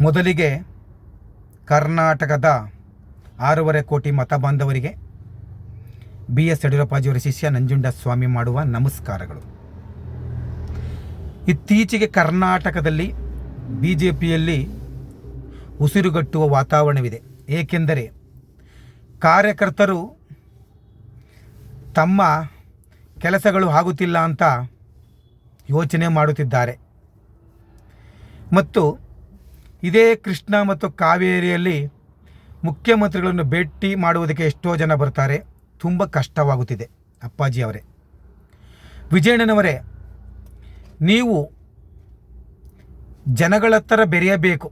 ಮೊದಲಿಗೆ ಕರ್ನಾಟಕದ 6.5 ಕೋಟಿ ಮತ ಬಾಂಧವರಿಗೆ BS ಯಡಿಯೂರಪ್ಪಾಜಿಯವರ ಶಿಷ್ಯ ನಂಜುಂಡಸ್ವಾಮಿ ಮಾಡುವ ನಮಸ್ಕಾರಗಳು. ಇತ್ತೀಚೆಗೆ ಕರ್ನಾಟಕದಲ್ಲಿ BJPಯಲ್ಲಿ ಉಸಿರುಗಟ್ಟುವ ವಾತಾವರಣವಿದೆ. ಏಕೆಂದರೆ ಕಾರ್ಯಕರ್ತರು ತಮ್ಮ ಕೆಲಸಗಳು ಆಗುತ್ತಿಲ್ಲ ಅಂತ ಯೋಚನೆ ಮಾಡುತ್ತಿದ್ದಾರೆ. ಮತ್ತು ಇದೇ ಕೃಷ್ಣ ಮತ್ತು ಕಾವೇರಿಯಲ್ಲಿ ಮುಖ್ಯಮಂತ್ರಿಗಳನ್ನು ಭೇಟಿ ಮಾಡುವುದಕ್ಕೆ ಎಷ್ಟೋ ಜನ ಬರ್ತಾರೆ. ತುಂಬ ಕಷ್ಟವಾಗುತ್ತಿದೆ. ಅಪ್ಪಾಜಿ ಅವರೇ, ವಿಜಯಣ್ಣನವರೇ, ನೀವು ಜನಗಳ ಹತ್ರ ಬೆರೆಯಬೇಕು,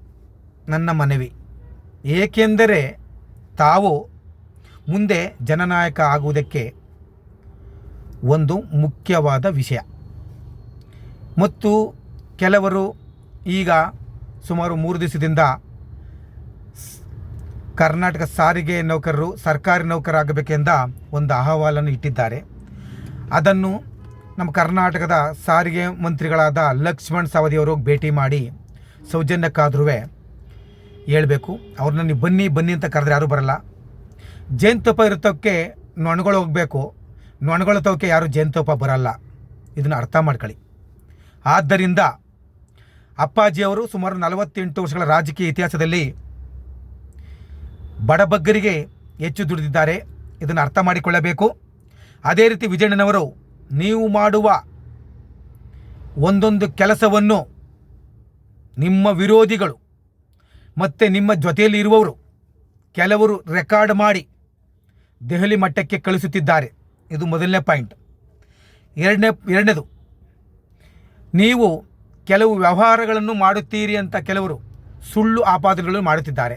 ನನ್ನ ಮನವಿ. ಏಕೆಂದರೆ ತಾವು ಮುಂದೆ ಜನನಾಯಕ ಆಗುವುದಕ್ಕೆ ಒಂದು ಮುಖ್ಯವಾದ ವಿಷಯ. ಮತ್ತು ಕೆಲವರು ಈಗ ಸುಮಾರು 3 ದಿವಸದಿಂದ ಕರ್ನಾಟಕ ಸಾರಿಗೆ ನೌಕರರು ಸರ್ಕಾರಿ ನೌಕರರಾಗಬೇಕೆಂದ ಒಂದು ಅಹವಾಲನ್ನು ಇಟ್ಟಿದ್ದಾರೆ. ಅದನ್ನು ನಮ್ಮ ಕರ್ನಾಟಕದ ಸಾರಿಗೆ ಮಂತ್ರಿಗಳಾದ ಲಕ್ಷ್ಮಣ್ ಸವದಿಯವರು ಭೇಟಿ ಮಾಡಿ ಸೌಜನ್ಯಕ್ಕಾದ್ರೂ ಹೇಳಬೇಕು. ಅವ್ರನ್ನ ನೀವು ಬನ್ನಿ ಅಂತ ಕರೆದ್ರೆ ಯಾರೂ ಬರಲ್ಲ. ಜೇನುತುಪ್ಪ ಇರೋತಕ್ಕೆ ನೊಣಗಳು ಹೋಗಬೇಕು, ನೊಣಗಳತವಕ್ಕೆ ಯಾರು ಜೇನುತುಪ್ಪ ಬರಲ್ಲ. ಇದನ್ನು ಅರ್ಥ ಮಾಡ್ಕೊಳ್ಳಿ. ಆದ್ದರಿಂದ ಅಪ್ಪಾಜಿಯವರು ಸುಮಾರು 48 ವರ್ಷಗಳ ರಾಜಕೀಯ ಇತಿಹಾಸದಲ್ಲಿ ಬಡಬಗ್ಗರಿಗೆ ಹೆಚ್ಚು ದುಡಿದಿದ್ದಾರೆ. ಇದನ್ನು ಅರ್ಥ ಮಾಡಿಕೊಳ್ಳಬೇಕು. ಅದೇ ರೀತಿ ವಿಜಯಣ್ಣನವರು ನೀವು ಮಾಡುವ ಒಂದೊಂದು ಕೆಲಸವನ್ನು ನಿಮ್ಮ ವಿರೋಧಿಗಳು ಮತ್ತು ನಿಮ್ಮ ಜೊತೆಯಲ್ಲಿ ಇರುವವರು ಕೆಲವರು ರೆಕಾರ್ಡ್ ಮಾಡಿ ದೆಹಲಿ ಮಟ್ಟಕ್ಕೆ ಕಳಿಸುತ್ತಿದ್ದಾರೆ. ಇದು ಮೊದಲನೇ ಪಾಯಿಂಟ್. ಎರಡನೇದು, ನೀವು ಕೆಲವು ವ್ಯವಹಾರಗಳನ್ನು ಮಾಡುತ್ತೀರಿ ಅಂತ ಕೆಲವರು ಸುಳ್ಳು ಆಪಾದನೆಗಳನ್ನು ಮಾಡುತ್ತಿದ್ದಾರೆ.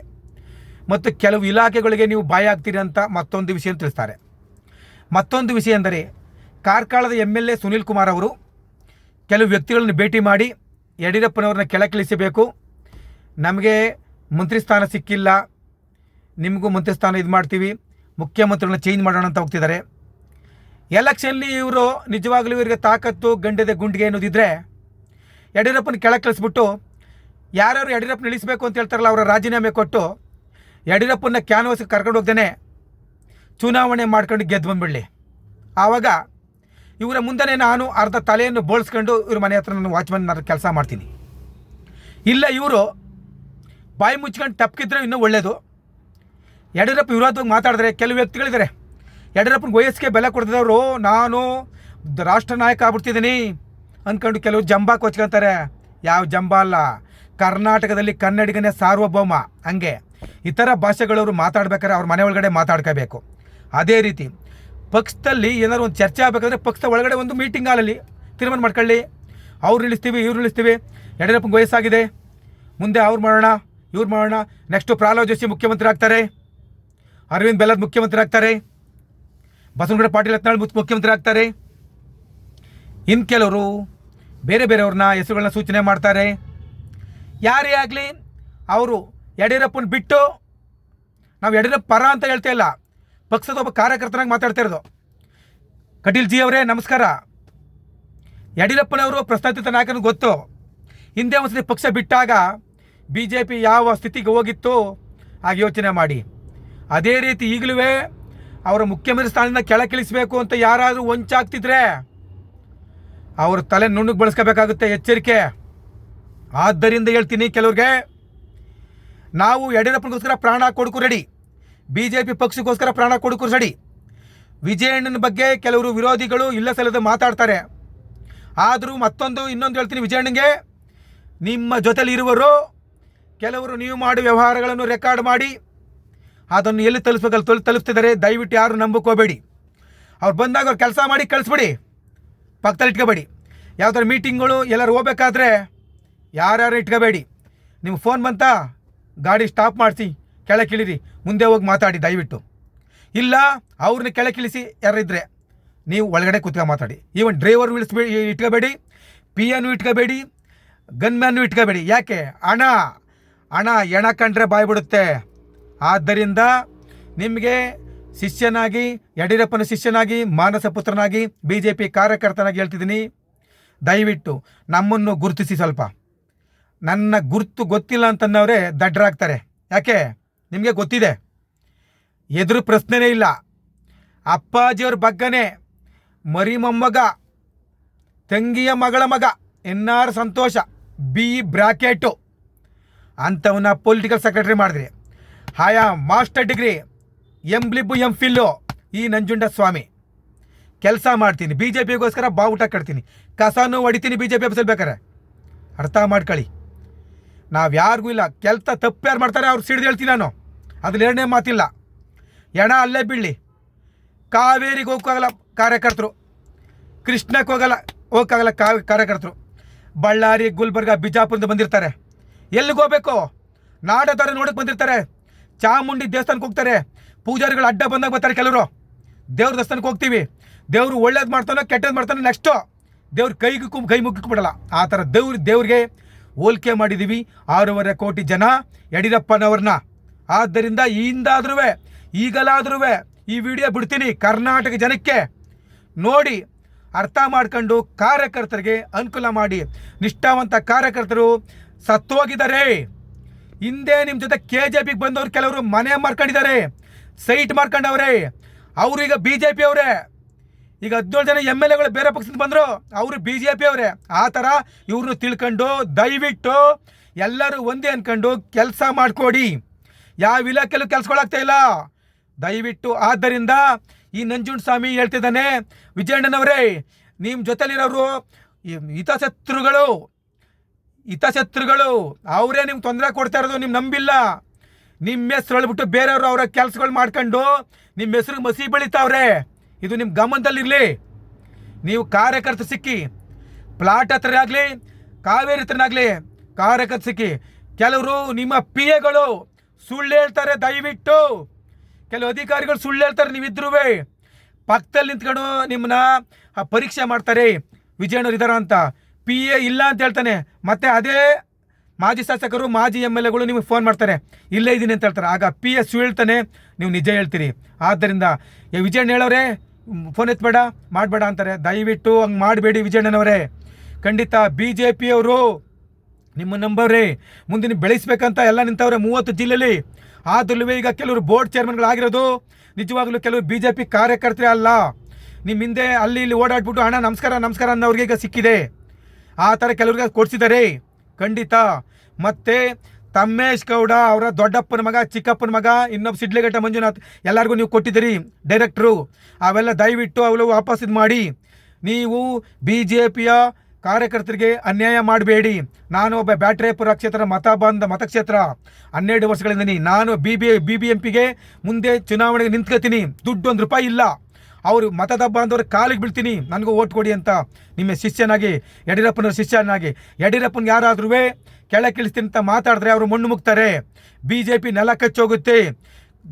ಮತ್ತು ಕೆಲವು ಇಲಾಖೆಗಳಿಗೆ ನೀವು ಬಾಯಿ ಆಗ್ತೀರಿ ಅಂತ ಮತ್ತೊಂದು ವಿಷಯ ತಿಳಿಸ್ತಾರೆ. ಮತ್ತೊಂದು ವಿಷಯ ಎಂದರೆ ಕಾರ್ಕಳದ MLA ಸುನೀಲ್ ಕುಮಾರ್ ಅವರು ಕೆಲವು ವ್ಯಕ್ತಿಗಳನ್ನು ಭೇಟಿ ಮಾಡಿ ಯಡಿಯೂರಪ್ಪನವ್ರನ್ನ ಕೆಳಗಿಳಿಸಬೇಕು, ನಮಗೆ ಮಂತ್ರಿ ಸ್ಥಾನ ಸಿಕ್ಕಿಲ್ಲ, ನಿಮಗೂ ಮಂತ್ರಿ ಸ್ಥಾನ ಇದು ಮಾಡ್ತೀವಿ, ಮುಖ್ಯಮಂತ್ರಿಗಳನ್ನ ಚೇಂಜ್ ಮಾಡೋಣ ಅಂತ ಹೋಗ್ತಿದ್ದಾರೆ. ಎಲೆಕ್ಷನ್ಲಿ ಇವರು ನಿಜವಾಗ್ಲೂ ಇವರಿಗೆ ತಾಕತ್ತು ಗಂಡದೆ ಗುಂಡಿಗೆ ಅನ್ನೋದಿದ್ರೆ ಯಡಿಯೂರಪ್ಪನ ಕೆಳಗೆ ಕಳಿಸ್ಬಿಟ್ಟು ಯಾರ್ಯಾರು ಯಡಿಯೂರಪ್ಪನ ಇಳಿಸಬೇಕು ಅಂತ ಹೇಳ್ತಾರಲ್ಲ ಅವರ ರಾಜೀನಾಮೆ ಕೊಟ್ಟು ಯಡಿಯೂರಪ್ಪನ ಕ್ಯಾನ್ವಾಸ್ಗೆ ಕರ್ಕೊಂಡು ಹೋಗ್ದೇನೆ ಚುನಾವಣೆ ಮಾಡ್ಕೊಂಡು ಗೆದ್ದು ಬಂದುಬಿಡಲಿ. ಆವಾಗ ಇವರ ಮುಂದೆ ನಾನು ಅರ್ಧ ತಲೆಯನ್ನು ಬೋಳ್ಸ್ಕೊಂಡು ಇವ್ರ ಮನೆ ಹತ್ರ ನಾನು ವಾಚ್ಮನ್ ಕೆಲಸ ಮಾಡ್ತೀನಿ. ಇಲ್ಲ ಇವರು ಬಾಯಿ ಮುಚ್ಕೊಂಡು ತಪ್ಪಿದ್ರೆ ಇನ್ನೂ ಒಳ್ಳೆಯದು. ಯಡಿಯೂರಪ್ಪ ವಿರೋಧವಾಗಿ ಮಾತಾಡಿದ್ರೆ ಕೆಲವು ವ್ಯಕ್ತಿಗಳಿದ್ದಾರೆ, ಯಡಿಯೂರಪ್ಪನ ವಯಸ್ಸಿಗೆ ಬೆಲೆ ಕೊಡ್ತಿದ್ದವರು ನಾನು ರಾಷ್ಟ್ರ ನಾಯಕ ಆಗ್ಬಿಡ್ತಿದ್ದೀನಿ ಅಂದ್ಕೊಂಡು ಕೆಲವು ಜಂಬ ಕೊಚ್ಕೊಳ್ತಾರೆ. ಯಾವ ಜಂಬ ಅಲ್ಲ, ಕರ್ನಾಟಕದಲ್ಲಿ ಕನ್ನಡಿಗನೇ ಸಾರ್ವಭೌಮ. ಹಂಗೆ ಇತರ ಭಾಷೆಗಳವರು ಮಾತಾಡ್ಬೇಕಾದ್ರೆ ಅವ್ರ ಮನೆ ಒಳಗಡೆ ಮಾತಾಡ್ಕೋಬೇಕು. ಅದೇ ರೀತಿ ಪಕ್ಷದಲ್ಲಿ ಏನಾದ್ರು ಒಂದು ಚರ್ಚೆ ಆಗಬೇಕಾದ್ರೆ ಪಕ್ಷದ ಒಳಗಡೆ ಒಂದು ಮೀಟಿಂಗ್ ಹಾಲಲ್ಲಿ ತೀರ್ಮಾನ ಮಾಡ್ಕೊಳ್ಳಿ. ಅವ್ರು ಇಳಿಸ್ತೀವಿ, ಇವ್ರು ಇಳಿಸ್ತೀವಿ, ಯಡಿಯೂರಪ್ಪನ ವಯಸ್ಸಾಗಿದೆ, ಮುಂದೆ ಅವ್ರು ಮಾಡೋಣ, ಇವ್ರು ಮಾಡೋಣ, ನೆಕ್ಸ್ಟು ಪ್ರಹ್ಲಾದ್ ಜೋಶಿ ಮುಖ್ಯಮಂತ್ರಿ ಆಗ್ತಾರೆ, ಅರವಿಂದ್ ಬೆಲ್ಲದ್ ಮುಖ್ಯಮಂತ್ರಿ ಆಗ್ತಾರೆ, ಬಸವನಗೌಡ ಪಾಟೀಲ್ ಯತ್ನಾಳ್ ಮುಖ್ಯಮಂತ್ರಿ ಆಗ್ತಾರೆ. ಇನ್ನು ಕೆಲವರು ಬೇರೆಯವ್ರನ್ನ ಹೆಸರುಗಳನ್ನ ಸೂಚನೆ ಮಾಡ್ತಾರೆ. ಯಾರೇ ಆಗಲಿ ಅವರು ಯಡಿಯೂರಪ್ಪನ ಬಿಟ್ಟು, ನಾವು ಯಡಿಯೂರಪ್ಪ ಪರ ಅಂತ ಹೇಳ್ತಾ ಇಲ್ಲ, ಪಕ್ಷದ ಒಬ್ಬ ಕಾರ್ಯಕರ್ತನಾಗಿ ಮಾತಾಡ್ತಾ ಇರೋದು. ಕಟೀಲ್ ಜಿ ಅವರೇ ನಮಸ್ಕಾರ. ಯಡಿಯೂರಪ್ಪನವರು ಪ್ರಸ್ತಾಪಿತ ನಾಯಕನಿಗೆ ಗೊತ್ತು. ಹಿಂದೆ ಒಂದ್ಸತಿ ಪಕ್ಷ ಬಿಟ್ಟಾಗ BJP ಯಾವ ಸ್ಥಿತಿಗೆ ಹೋಗಿತ್ತು ಆಗ ಯೋಚನೆ ಮಾಡಿ. ಅದೇ ರೀತಿ ಈಗಲೂ ಅವರ ಮುಖ್ಯಮಂತ್ರಿ ಸ್ಥಾನದಿಂದ ಕೆಳಗಿಳಿಸಬೇಕು ಅಂತ ಯಾರಾದರೂ ವಂಚಾಗ್ತಿದ್ರೆ ಅವ್ರ ತಲೆ ನುಣ್ಣಗೆ ಬಳಸ್ಕೋಬೇಕಾಗುತ್ತೆ. ಎಚ್ಚರಿಕೆ. ಆದ್ದರಿಂದ ಹೇಳ್ತೀನಿ ಕೆಲವ್ರಿಗೆ, ನಾವು ಯಡಿಯೂರಪ್ಪನಿಗೋಸ್ಕರ ಪ್ರಾಣ ಕೊಡೋಕ್ಕೂ ರೆಡಿ, BJP ಪಕ್ಷಕ್ಕೋಸ್ಕರ ಪ್ರಾಣ ಕೊಡೋಕ್ಕೂ ರೆಡಿ. ವಿಜಯಣ್ಣನ ಬಗ್ಗೆ ಕೆಲವರು ವಿರೋಧಿಗಳು ಇಲ್ಲ ಸಲ್ಲದ ಮಾತಾಡ್ತಾರೆ. ಆದರೂ ಇನ್ನೊಂದು ಹೇಳ್ತೀನಿ ವಿಜಯಣ್ಣನಿಗೆ, ನಿಮ್ಮ ಜೊತೆಲಿ ಇರುವರು ಕೆಲವರು ನೀವು ಮಾಡಿ ವ್ಯವಹಾರಗಳನ್ನು ರೆಕಾರ್ಡ್ ಮಾಡಿ ಅದನ್ನು ಎಲ್ಲಿ ತಲುಪಿಸ್ಬೇಕಲ್ಲಿ ತಲುಪಿಸ್ತಿದ್ದಾರೆ. ದಯವಿಟ್ಟು ಯಾರು ನಂಬಕೋಬೇಡಿ. ಅವ್ರು ಬಂದಾಗ ಅವ್ರು ಕೆಲಸ ಮಾಡಿ ಕಳಿಸ್ಬಿಡಿ, ಪಕ್ಕದಲ್ಲಿ ಇಟ್ಕೋಬೇಡಿ. ಯಾವ ಥರ ಮೀಟಿಂಗ್ಗಳು ಎಲ್ಲರೂ ಹೋಗ್ಬೇಕಾದ್ರೆ ಯಾರ್ಯಾರು ಇಟ್ಕೋಬೇಡಿ. ನಿಮ್ಗೆ ಫೋನ್ ಬಂತಾ, ಗಾಡಿ ಸ್ಟಾಪ್ ಮಾಡಿಸಿ ಕೆಳಗಿಳಿರಿ, ಮುಂದೆ ಹೋಗಿ ಮಾತಾಡಿ ದಯವಿಟ್ಟು. ಇಲ್ಲ ಅವ್ರನ್ನ ಕೆಳಗಿಳಿಸಿ ಯಾರಿದ್ರೆ ನೀವು ಒಳಗಡೆ ಕೂತ್ಕೊಂಡು ಮಾತಾಡಿ. ಈವನ್ ಡ್ರೈವರ್ ಇಟ್ಕೋಬೇಡಿ, PNೂ ಇಟ್ಕೋಬೇಡಿ, ಗನ್ಮ್ಯಾನ್ನು ಇಟ್ಕೋಬೇಡಿ. ಯಾಕೆ? ಹಣ ಎಣ ಕಂಡ್ರೆ ಬಾಯ್ ಬಿಡುತ್ತೆ. ಆದ್ದರಿಂದ ನಿಮಗೆ ಶಿಷ್ಯನಾಗಿ, ಯಡಿಯೂರಪ್ಪನ ಶಿಷ್ಯನಾಗಿ, ಮಾನಸ ಪುತ್ರನಾಗಿ, BJP ಕಾರ್ಯಕರ್ತನಾಗಿ ಹೇಳ್ತಿದ್ದೀನಿ, ದಯವಿಟ್ಟು ನಮ್ಮನ್ನು ಗುರುತಿಸಿ. ಸ್ವಲ್ಪ ನನ್ನ ಗುರುತು ಗೊತ್ತಿಲ್ಲ ಅಂತಂದವರೇ ದಡ್ಡರಾಗ್ತಾರೆ. ಯಾಕೆ ನಿಮಗೆ ಗೊತ್ತಿದೆ, ಎದುರು ಪ್ರಶ್ನೆನೇ ಇಲ್ಲ. ಅಪ್ಪಾಜಿಯವ್ರ ಬಗ್ಗನೇ ಮರಿ ಮೊಮ್ಮಗ, ತಂಗಿಯ ಮಗಳ ಮಗ, ಎನ್.ಆರ್. ಸಂತೋಷ, ಬಿ ಬ್ರಾಕೆಟು ಅಂಥವನ್ನ ಪೊಲಿಟಿಕಲ್ ಸೆಕ್ರೆಟರಿ ಮಾಡಿದ್ರಿ. ಆಯಾ ಮಾಸ್ಟರ್ ಡಿಗ್ರಿ, ಎಂ.ಲಿಬ್, ಎಂ.ಫಿಲ್ಲು ಈ ನಂಜುಂಡಸ್ವಾಮಿ. ಕೆಲಸ ಮಾಡ್ತೀನಿ, ಬಿ ಜೆ ಪಿಗೋಸ್ಕರ ಬಾವುಟ ಕಟ್ತೀನಿ, ಕಸನೂ ಹೊಡಿತೀನಿ ಬಿ ಜೆ ಪಿ ಆಫೀಸಲ್ಲಿ ಬೇಕಾರೆ. ಅರ್ಥ ಮಾಡ್ಕೊಳ್ಳಿ, ನಾವು ಯಾರಿಗೂ ಇಲ್ಲ. ಕೆಲಸ ತಪ್ಪು ಯಾರು ಮಾಡ್ತಾರೆ ಅವ್ರು ಸಿಡ್ದು ಹೇಳ್ತೀನಿ ನಾನು, ಅದ್ರಲ್ಲಿ ಎರಡನೇ ಮಾತಿಲ್ಲ. ಎಣ ಅಲ್ಲೇ ಬೀಳಲಿ. ಕಾವೇರಿಗೆ ಹೋಗೋಕ್ಕಾಗಲ್ಲ ಕಾರ್ಯಕರ್ತರು, ಕೃಷ್ಣಕ್ಕೆ ಹೋಗೋಕ್ಕಾಗಲ್ಲ ಕಾರ್ಯಕರ್ತರು. ಬಳ್ಳಾರಿ, ಗುಲ್ಬರ್ಗ, ಬಿಜಾಪುರದಿಂದ ಬಂದಿರ್ತಾರೆ. ಎಲ್ಲಿಗೆ ಹೋಗ್ಬೇಕು? ನಾಡದಾರ ನೋಡಕ್ಕೆ ಬಂದಿರ್ತಾರೆ. ಚಾಮುಂಡಿ ದೇವಸ್ಥಾನಕ್ಕೆ ಹೋಗ್ತಾರೆ. ಪೂಜಾರಿಗಳು ಅಡ್ಡ ಬಂದಾಗ ಬರ್ತಾರೆ ಕೆಲವರು. ದೇವ್ರ ದೇವಸ್ಥಾನಕ್ಕೆ ಹೋಗ್ತೀವಿ, ದೇವರು ಒಳ್ಳೇದು ಮಾಡ್ತಾನೋ ಕೆಟ್ಟದ್ದು ಮಾಡ್ತಾನೋ ನೆಕ್ಸ್ಟು ದೇವ್ರ ಕೈ ಮುಗ್ಗಿಬಿಡಲ್ಲ. ಆ ಥರ ದೇವ್ರಿಗೆ ಹೋಲಿಕೆ ಮಾಡಿದ್ದೀವಿ 6.5 ಕೋಟಿ ಜನ ಯಡಿಯೂರಪ್ಪನವ್ರನ್ನ. ಆದ್ದರಿಂದ ಈಗಲಾದ್ರೂ ಈ ವಿಡಿಯೋ ಬಿಡ್ತೀನಿ, ಕರ್ನಾಟಕ ಜನಕ್ಕೆ ನೋಡಿ ಅರ್ಥ ಮಾಡ್ಕೊಂಡು ಕಾರ್ಯಕರ್ತರಿಗೆ ಅನುಕೂಲ ಮಾಡಿ. ನಿಷ್ಠಾವಂತ ಕಾರ್ಯಕರ್ತರು ಸತ್ತೋಗಿದ್ದಾರೆ. ಹಿಂದೆ ನಿಮ್ಮ ಜೊತೆ KJPಗೆ ಬಂದವರು ಕೆಲವರು ಮನೆ ಮಾರ್ಕೊಂಡಿದ್ದಾರೆ, ಸೈಟ್ ಮಾರ್ಕೊಂಡವ್ರೆ. ಅವರು ಈಗ BJP ಅವರೇ. ಈಗ 17 ಜನ MLAಗಳು ಬೇರೆ ಪಕ್ಷದಿಂದ ಬಂದರು, ಅವರು BJP ಅವರೇ. ಆ ಥರ ಇವ್ರನ್ನ ತಿಳ್ಕೊಂಡು ದಯವಿಟ್ಟು ಎಲ್ಲರೂ ಒಂದೇ ಅಂದ್ಕೊಂಡು ಕೆಲಸ ಮಾಡಿಕೊಡಿ. ಯಾವ ಇಲಾಖೆಲ್ಲೂ ಕೆಲಸಗಳಾಗ್ತಾ ಇಲ್ಲ ದಯವಿಟ್ಟು. ಆದ್ದರಿಂದ ಈ ನಂಜುಂಡಸ್ವಾಮಿ ಹೇಳ್ತಿದ್ದಾನೆ, ವಿಜಯಣ್ಣನವರೇ ನಿಮ್ಮ ಜೊತೆಲಿರೋರು ಹಿತಶತ್ರುಗಳು ಅವರೇ ನಿಮ್ಗೆ ತೊಂದರೆ ಕೊಡ್ತಾ ಇರೋದು. ನಿಮ್ಮ ನಂಬಿಲ್ಲ, ನಿಮ್ಮ ಹೆಸ್ರು ಹೇಳ್ಬಿಟ್ಟು ಬೇರೆಯವರು ಅವರ ಕೆಲಸಗಳು ಮಾಡ್ಕೊಂಡು ನಿಮ್ಮ ಹೆಸ್ರಿಗೆ ಮಸಿ ಬೆಳಿತಾವ್ರೆ. ಇದು ನಿಮ್ಮ ಗಮನದಲ್ಲಿರಲಿ. ನೀವು ಕಾರ್ಯಕರ್ತರು ಸಿಕ್ಕಿ, ಪ್ಲಾಟ್ ಹತ್ರ ಆಗಲಿ ಕಾವೇರಿ ಹತ್ರನಾಗಲಿ ಕಾರ್ಯಕರ್ತರು ಸಿಕ್ಕಿ. ಕೆಲವರು ನಿಮ್ಮ PAಗಳು ಸುಳ್ಳು ಹೇಳ್ತಾರೆ. ದಯವಿಟ್ಟು ಕೆಲವು ಅಧಿಕಾರಿಗಳು ಸುಳ್ಳು ಹೇಳ್ತಾರೆ. ನೀವಿದ್ರೂ ಪಕ್ಕದಲ್ಲಿ ನಿಂತ್ಕೊಂಡು ನಿಮ್ಮನ್ನ ಪರೀಕ್ಷೆ ಮಾಡ್ತಾರೆ, ವಿಜಯಣ್ಣವ್ರು ಇದ್ದಾರ ಅಂತ. PA ಇಲ್ಲ ಅಂತ ಹೇಳ್ತಾನೆ, ಮತ್ತೆ ಅದೇ ಮಾಜಿ ಶಾಸಕರು, ಮಾಜಿ MLAಗಳು ನಿಮಗೆ ಫೋನ್ ಮಾಡ್ತಾರೆ, ಇಲ್ಲೇ ಇದ್ದೀನಿ ಅಂತ ಹೇಳ್ತಾರೆ. ಆಗ PA ಸುಳ್ಳು ಹೇಳ್ತಾನೆ, ನೀವು ನಿಜ ಹೇಳ್ತೀರಿ. ಆದ್ದರಿಂದ ವಿಜಯಣ್ಣ ಹೇಳೋರೆ ಫೋನ್ ಎತ್ತಬೇಡ, ಮಾಡಬೇಡ ಅಂತಾರೆ. ದಯವಿಟ್ಟು ಹಂಗೆ ಮಾಡಬೇಡಿ ವಿಜಯಣ್ಣನವರೇ. ಖಂಡಿತ BJPಯವರು ನಿಮ್ಮ ನಂಬರ್ರಿ, ಮುಂದೆ ನೀವು ಬೆಳೆಸ್ಬೇಕಂತ ಎಲ್ಲ ನಿಂತವ್ರೆ 30 ಜಿಲ್ಲೆಯಲ್ಲಿ. ಆದ್ರೂ ಈಗ ಕೆಲವರು ಬೋರ್ಡ್ ಚೇರ್ಮನ್ಗಳಾಗಿರೋದು ನಿಜವಾಗ್ಲೂ ಕೆಲವರು BJP ಕಾರ್ಯಕರ್ತರೇ ಅಲ್ಲ. ನಿಮ್ಮ ಹಿಂದೆ ಅಲ್ಲಿ ಇಲ್ಲಿ ಓಡಾಡ್ಬಿಟ್ಟು ಹಣ ನಮಸ್ಕಾರ ಅನ್ನೋರಿಗೆ ಈಗ ಸಿಕ್ಕಿದೆ. ಆ ಥರ ಕೆಲವ್ರಿಗೆ ಕೊಡಿಸಿದ್ದಾರೆ ಖಂಡಿತ. ಮತ್ತು ತಮ್ಮೇಶ್ ಗೌಡ ಅವರ ದೊಡ್ಡಪ್ಪನ ಮಗ, ಚಿಕ್ಕಪ್ಪನ ಮಗ, ಇನ್ನೊಬ್ಬ ಸಿಡ್ಲೆಘಟ್ಟ ಮಂಜುನಾಥ್ ಎಲ್ಲರಿಗೂ ನೀವು ಕೊಟ್ಟಿದ್ದೀರಿ ಡೈರೆಕ್ಟ್ರು. ಅವೆಲ್ಲ ದಯವಿಟ್ಟು ಅವೆಲ್ಲ ವಾಪಸ್ ಇದು ಮಾಡಿ. ನೀವು BJPಯ ಕಾರ್ಯಕರ್ತರಿಗೆ ಅನ್ಯಾಯ ಮಾಡಬೇಡಿ. ನಾನು ಒಬ್ಬ ಬ್ಯಾಟ್ರಾಯಪುರ ಕ್ಷೇತ್ರ ಮತಕ್ಷೇತ್ರ 12 ವರ್ಷಗಳಿಂದ ನಾನು BBMPಗೆ ಮುಂದೆ ಚುನಾವಣೆಗೆ ನಿಂತ್ಕೋತೀನಿ. ದುಡ್ಡು ₹1 ಇಲ್ಲ. ಅವರು ಮತದ ಬಾಂಧವರು ಕಾಲಿಗೆ ಬೀಳ್ತೀನಿ, ನನಗೂ ಓಟ್ ಕೊಡಿ ಅಂತ. ನಿಮ್ಮ ಶಿಷ್ಯನಾಗಿ, ಯಡಿಯೂರಪ್ಪನವ್ರ ಶಿಷ್ಯನಾಗಿ, ಯಡಿಯೂರಪ್ಪನಿಗೆ ಯಾರಾದ್ರೂ ಕೆಳಕಿಳಿಸ್ತೀನಿ ಅಂತ ಮಾತಾಡಿದ್ರೆ ಅವರು ಮಣ್ಣು ಮುಗ್ತಾರೆ. BJP ನೆಲ ಕಚ್ಚೋಗುತ್ತೆ.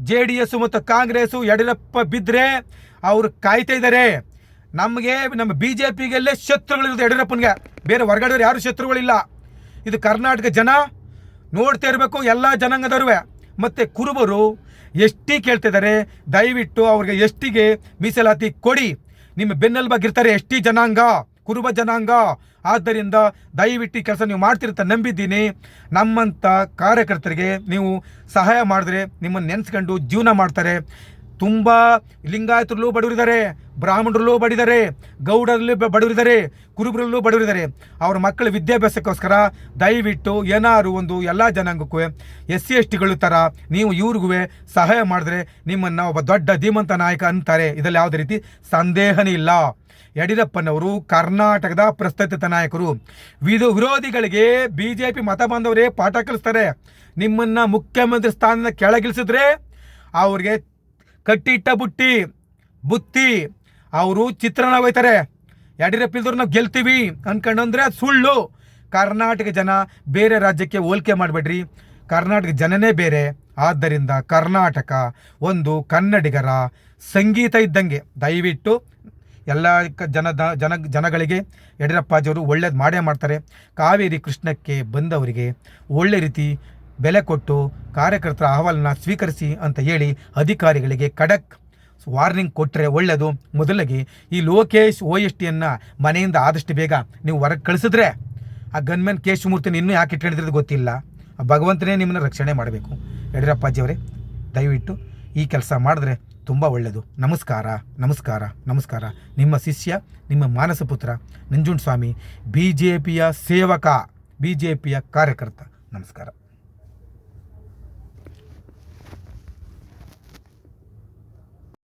JDS ಮತ್ತು ಕಾಂಗ್ರೆಸ್ಸು ಯಡಿಯೂರಪ್ಪ ಬಿದ್ದರೆ ಅವರು ಕಾಯ್ತಾ ಇದ್ದಾರೆ. ನಮ್ಮ BJPಗೆಲ್ಲೇ ಶತ್ರುಗಳಿರೋದು ಯಡಿಯೂರಪ್ಪನಿಗೆ, ಬೇರೆ ಹೊರಗಡೆ ಯಾರು ಶತ್ರುಗಳಿಲ್ಲ. ಇದು ಕರ್ನಾಟಕ ಜನ ನೋಡ್ತಾ ಇರಬೇಕು, ಎಲ್ಲ ಜನಾಂಗದವ್ರು. ಮತ್ತು ಕುರುಬರು ST ಕೇಳ್ತಿದ್ದಾರೆ, ದಯವಿಟ್ಟು ಅವ್ರಿಗೆ STಗೆ ಮೀಸಲಾತಿ ಕೊಡಿ. ನಿಮ್ಮ ಬೆನ್ನೆಲುಬಾಗಿರ್ತಾರೆ ST ಜನಾಂಗ, ಕುರುಬ ಜನಾಂಗ. ಆದ್ದರಿಂದ ದಯವಿಟ್ಟು ಕೆಲಸ ನೀವು ಮಾಡ್ತಿರ್ತ ನಂಬಿದ್ದೀನಿ. ನಮ್ಮಂಥ ಕಾರ್ಯಕರ್ತರಿಗೆ ನೀವು ಸಹಾಯ ಮಾಡಿದ್ರೆ ನಿಮ್ಮನ್ನು ನೆನೆಸ್ಕೊಂಡು ಜೀವನ ಮಾಡ್ತಾರೆ. ತುಂಬ ಲಿಂಗಾಯತರಲ್ಲೂ ಬಡವರಿದ್ದಾರೆ, ಬ್ರಾಹ್ಮಣರಲ್ಲೂ ಬಡಿದ್ದಾರೆ, ಗೌಡರಲ್ಲೂ ಬಡವರಿದ್ದಾರೆ, ಕುರುಬರಲ್ಲೂ ಬಡವರಿದ್ದಾರೆ. ಅವ್ರ ಮಕ್ಕಳ ವಿದ್ಯಾಭ್ಯಾಸಕ್ಕೋಸ್ಕರ ದಯವಿಟ್ಟು ಏನಾದ್ರು ಒಂದು ಎಲ್ಲ ಜನಾಂಗಕ್ಕೂ SC STಗಳು ಥರ ನೀವು ಇವ್ರಿಗೂ ಸಹಾಯ ಮಾಡಿದ್ರೆ ನಿಮ್ಮನ್ನು ಒಬ್ಬ ದೊಡ್ಡ ಧೀಮಂತ ನಾಯಕ ಅಂತಾರೆ. ಇದರಲ್ಲಿ ಯಾವುದೇ ರೀತಿ ಸಂದೇಹನೇ ಇಲ್ಲ. ಯಡಿಯೂರಪ್ಪನವರು ಕರ್ನಾಟಕದ ಪ್ರಸ್ತುತ ನಾಯಕರು. ವಿರೋಧಿಗಳಿಗೆ BJP ಮತ ಬಂದವರೇ ಪಾಠ ಕಲಿಸ್ತಾರೆ. ನಿಮ್ಮನ್ನು ಮುಖ್ಯಮಂತ್ರಿ ಸ್ಥಾನದ ಕೆಳಗಿಳಿಸಿದ್ರೆ ಅವ್ರಿಗೆ ಕಟ್ಟಿಟ್ಟ ಬುತ್ತಿ ಅವರು ಚಿತ್ರಣ ಹೋಯ್ತಾರೆ. ಯಡಿಯೂರಪ್ಪ ಇಲ್ದವ್ರು ನಾವು ಗೆಲ್ತೀವಿ ಅನ್ಕೊಂಡ್ರೆ ಸುಳ್ಳು. ಕರ್ನಾಟಕ ಜನ ಬೇರೆ ರಾಜ್ಯಕ್ಕೆ ಹೋಲಿಕೆ ಮಾಡಬೇಡ್ರಿ, ಕರ್ನಾಟಕ ಜನನೇ ಬೇರೆ. ಆದ್ದರಿಂದ ಕರ್ನಾಟಕ ಒಂದು ಕನ್ನಡಿಗರ ಸಂಗೀತ ಇದ್ದಂಗೆ. ದಯವಿಟ್ಟು ಎಲ್ಲ ಜನಗಳಿಗೆ ಯಡಿಯೂರಪ್ಪಾಜಿಯವರು ಒಳ್ಳೇದು ಮಾಡೇ ಮಾಡ್ತಾರೆ. ಕಾವೇರಿ ಕೃಷ್ಣಕ್ಕೆ ಬಂದವರಿಗೆ ಒಳ್ಳೆ ರೀತಿ ಬೆಲೆ ಕೊಟ್ಟು ಕಾರ್ಯಕರ್ತರ ಅಹವಾಲನ್ನ ಸ್ವೀಕರಿಸಿ ಅಂತ ಹೇಳಿ ಅಧಿಕಾರಿಗಳಿಗೆ ಖಡಕ್ ವಾರ್ನಿಂಗ್ ಕೊಟ್ಟರೆ ಒಳ್ಳೆಯದು. ಮೊದಲಿಗೆ ಈ ಲೋಕೇಶ್ OSTಯನ್ನು ಮನೆಯಿಂದ ಆದಷ್ಟು ಬೇಗ ನೀವು ಹೊರಗೆ ಕಳಿಸಿದ್ರೆ ಆ ಗನ್ಮ್ಯಾನ್ ಕೇಶಮೂರ್ತಿನ ಇನ್ನೂ ಯಾಕೆ ಇಟ್ಕೊಂಡಿರೋದು ಗೊತ್ತಿಲ್ಲ. ಆ ಭಗವಂತನೇ ನಿಮ್ಮನ್ನ ರಕ್ಷಣೆ ಮಾಡಬೇಕು. ಯಡಿಯೂರಪ್ಪಾಜಿಯವರೇ, ದಯವಿಟ್ಟು ಈ ಕೆಲಸ ಮಾಡಿದ್ರೆ ತುಂಬ ಒಳ್ಳೆಯದು. ನಮಸ್ಕಾರ ನಮಸ್ಕಾರ ನಮಸ್ಕಾರ. ನಿಮ್ಮ ಶಿಷ್ಯ, ನಿಮ್ಮ ಮಾನಸ ಪುತ್ರ ನಂಜುಂಡಸ್ವಾಮಿ, BJPಯ ಸೇವಕ, BJPಯ ಕಾರ್ಯಕರ್ತ. ನಮಸ್ಕಾರ.